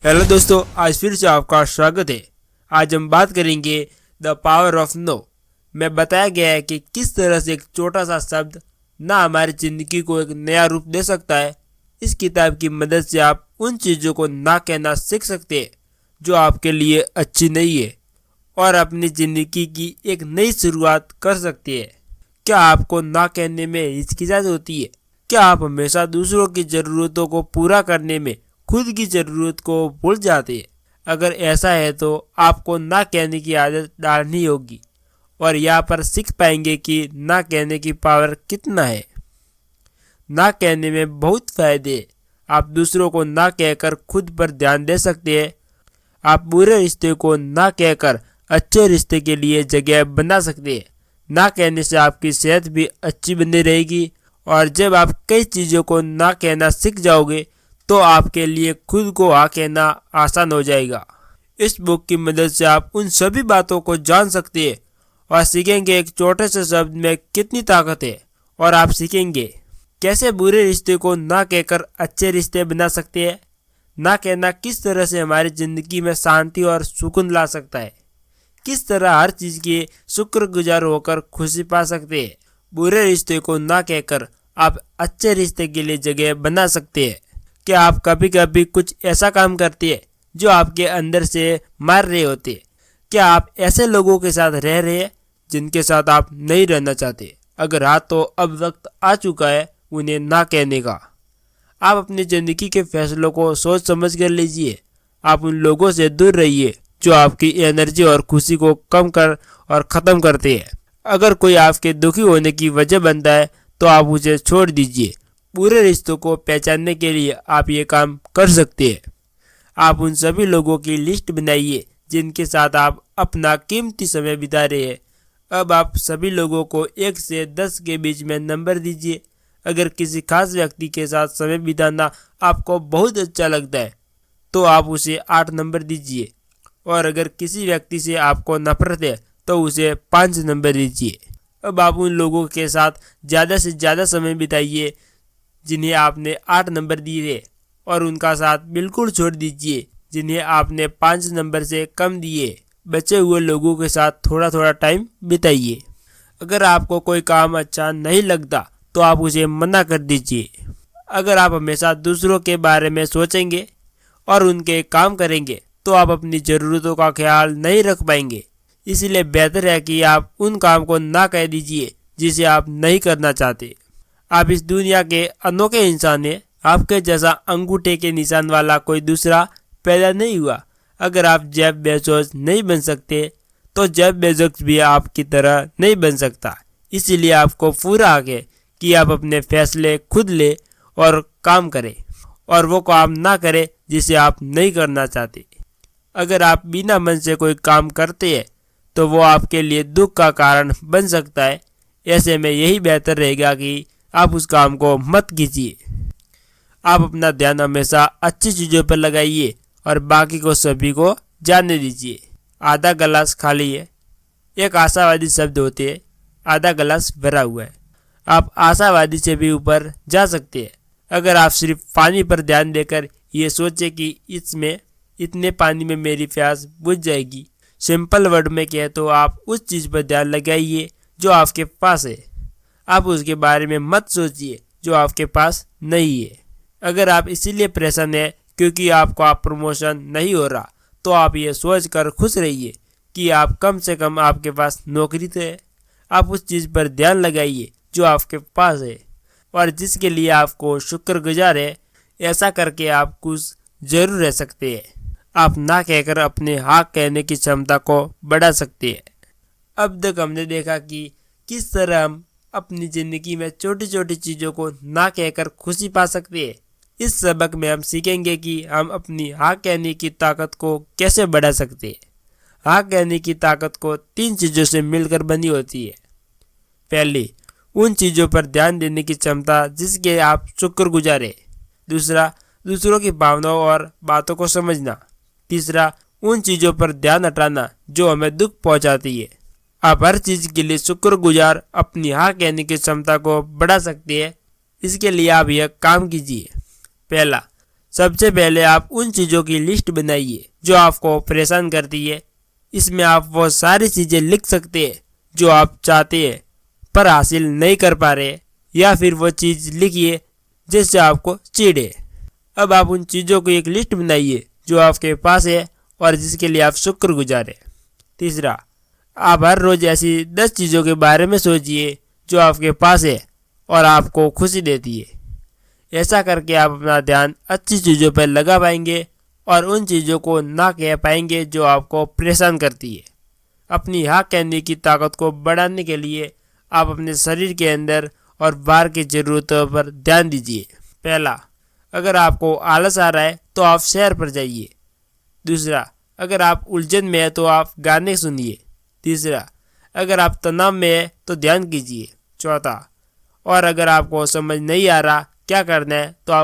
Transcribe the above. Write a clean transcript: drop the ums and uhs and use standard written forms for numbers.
Hello दोस्तों, आज फिर से आपका स्वागत है। आज हम बात करेंगे द पावर ऑफ नो। में बताया गया है कि किस तरह से एक छोटा सा शब्द ना हमारी जिंदगी को एक नया रूप दे सकता है। इस किताब की मदद से आप उन चीज़ों को ना कहना सीख सकते हैं जो आपके लिए अच्छी नहीं है और अपनी जिंदगी की एक नई शुरुआत कर सकती है। क्या आपको ना कहने में हिचकिचाहट होती है? क्या आप हमेशा दूसरों की ज़रूरतों को पूरा करने में खुद की ज़रूरत को भूल जाते हैं? अगर ऐसा है तो आपको ना कहने की आदत डालनी होगी और यहाँ पर सीख पाएंगे कि ना कहने की पावर कितना है। ना कहने में बहुत फायदे हैं। आप दूसरों को ना कहकर खुद पर ध्यान दे सकते हैं। आप बुरे रिश्ते को ना कहकर अच्छे रिश्ते के लिए जगह बना सकते हैं। ना कहने से आपकी सेहत भी अच्छी बनी रहेगी और जब आप कई चीज़ों को ना कहना सीख जाओगे तो आपके लिए खुद को हाँ कहना आसान हो जाएगा। इस बुक की मदद से आप उन सभी बातों को जान सकते हैं और सीखेंगे एक छोटे से शब्द में कितनी ताकत है। और आप सीखेंगे कैसे बुरे रिश्ते को ना कहकर अच्छे रिश्ते बना सकते हैं। ना कहना किस तरह से हमारी ज़िंदगी में शांति और सुकून ला सकता है। किस तरह हर चीज़ के शुक्रगुजार होकर खुशी पा सकते हैं। बुरे रिश्ते को ना कहकर आप अच्छे रिश्ते के लिए जगह बना सकते हैं। क्या आप कभी कभी कुछ ऐसा काम करते हैं जो आपके अंदर से मार रहे होते हैं? क्या आप ऐसे लोगों के साथ रह रहे हैं जिनके साथ आप नहीं रहना चाहते? अगर हाँ, तो अब वक्त आ चुका है उन्हें ना कहने का। आप अपनी ज़िंदगी के फैसलों को सोच समझ कर लीजिए। आप उन लोगों से दूर रहिए जो आपकी एनर्जी और खुशी को कम कर और ख़त्म करते हैं। अगर कोई आपके दुखी होने की वजह बनता है तो आप उसे छोड़ दीजिए। पूरे रिश्तों को पहचानने के लिए आप ये काम कर सकते हैं। आप उन सभी लोगों की लिस्ट बनाइए जिनके साथ आप अपना कीमती समय बिता रहे हैं। अब आप सभी लोगों को 1 से 10 के बीच में नंबर दीजिए। अगर किसी खास व्यक्ति के साथ समय बिताना आपको बहुत अच्छा लगता है तो आप उसे 8 नंबर दीजिए और अगर किसी व्यक्ति से आपको नफरत है तो उसे 5 नंबर दीजिए। अब आप उन लोगों के साथ ज़्यादा से ज़्यादा समय बिताइए जिन्हें आपने 8 नंबर दिए और उनका साथ बिल्कुल छोड़ दीजिए जिन्हें आपने 5 नंबर से कम दिए। बचे हुए लोगों के साथ थोड़ा थोड़ा टाइम बिताइए। अगर आपको कोई काम अच्छा नहीं लगता तो आप उसे मना कर दीजिए। अगर आप हमेशा दूसरों के बारे में सोचेंगे और उनके काम करेंगे तो आप अपनी ज़रूरतों का ख्याल नहीं रख पाएंगे। इसलिए बेहतर है कि आप उन काम को ना कह दीजिए जिसे आप नहीं करना चाहते। आप इस दुनिया के अनोखे इंसान हैं। आपके जैसा अंगूठे के निशान वाला कोई दूसरा पैदा नहीं हुआ। अगर आप जेफ बेजोस नहीं बन सकते तो जेफ बेजोस भी आपकी तरह नहीं बन सकता। इसीलिए आपको पूरा हक है कि आप अपने फैसले खुद ले और काम करें और वो काम ना करें जिसे आप नहीं करना चाहते। अगर आप बिना मन से कोई काम करते हैं तो वो आपके लिए दुख का कारण बन सकता है। ऐसे में यही बेहतर रहेगा कि आप उस काम को मत कीजिए। आप अपना ध्यान हमेशा अच्छी चीज़ों पर लगाइए और बाकी को सभी को जानने दीजिए। आधा गिलास खाली है एक आशावादी शब्द होते हैं। आधा गिलास भरा हुआ है। आप आशावादी से भी ऊपर जा सकते हैं अगर आप सिर्फ पानी पर ध्यान देकर ये सोचें कि इसमें इतने पानी में मेरी प्यास बुझ जाएगी। सिंपल वर्ड में कहे तो आप उस चीज़ पर ध्यान लगाइए जो आपके पास है। आप उसके बारे में मत सोचिए जो आपके पास नहीं है। अगर आप इसीलिए परेशान हैं क्योंकि आपका प्रमोशन नहीं हो रहा तो आप ये सोचकर खुश रहिए कि आप कम से कम आपके पास नौकरी तो है। आप उस चीज़ पर ध्यान लगाइए जो आपके पास है और जिसके लिए आपको शुक्रगुजार है। ऐसा करके आप खुश जरूर रह सकते हैं। आप ना कहकर अपने हाँ कहने की क्षमता को बढ़ा सकते हैं। अब तक हमने देखा कि किस तरह हम अपनी ज़िंदगी में छोटी छोटी चीज़ों को ना कहकर खुशी पा सकते हैं। इस सबक में हम सीखेंगे कि हम अपनी हाँ कहने की ताकत को कैसे बढ़ा सकते हैं। हाँ कहने की ताकत को 3 चीज़ों से मिलकर बनी होती है। पहली, उन चीज़ों पर ध्यान देने की क्षमता जिसके आप शुक्रगुजार हैं। दूसरा, दूसरों की भावनाओं और बातों को समझना। तीसरा, उन चीज़ों पर ध्यान हटाना जो हमें दुख पहुंचाती है। आप हर चीज़ के लिए शुक्रगुजार अपनी हाँ कहने की क्षमता को बढ़ा सकते हैं। इसके लिए आप यह काम कीजिए। पहला, सबसे पहले आप उन चीज़ों की लिस्ट बनाइए जो आपको परेशान करती है। इसमें आप वो सारी चीज़ें लिख सकते हैं जो आप चाहते हैं पर हासिल नहीं कर पा रहे, या फिर वो चीज़ लिखिए जिससे आपको चिढ़े। अब आप उन चीज़ों की एक लिस्ट बनाइए जो आपके पास है और जिसके लिए आप शुक्रगुजार हैं। तीसरा, आप हर रोज़ ऐसी 10 चीज़ों के बारे में सोचिए जो आपके पास है और आपको खुशी देती है। ऐसा करके आप अपना ध्यान अच्छी चीज़ों पर लगा पाएंगे और उन चीज़ों को ना कह पाएंगे जो आपको परेशान करती है। अपनी हाँ कहने की ताकत को बढ़ाने के लिए आप अपने शरीर के अंदर और बाहर की ज़रूरतों पर ध्यान दीजिए। पहला, अगर आपको आलस आ रहा है तो आप सैर पर जाइए। दूसरा, अगर आप उलझन में है तो आप गाने सुनिए। तीसरा, अगर आप तनाव में है तो ध्यान कीजिए। चौथा, और अगर आपको समझ नहीं आ रहा क्या करना है तो आप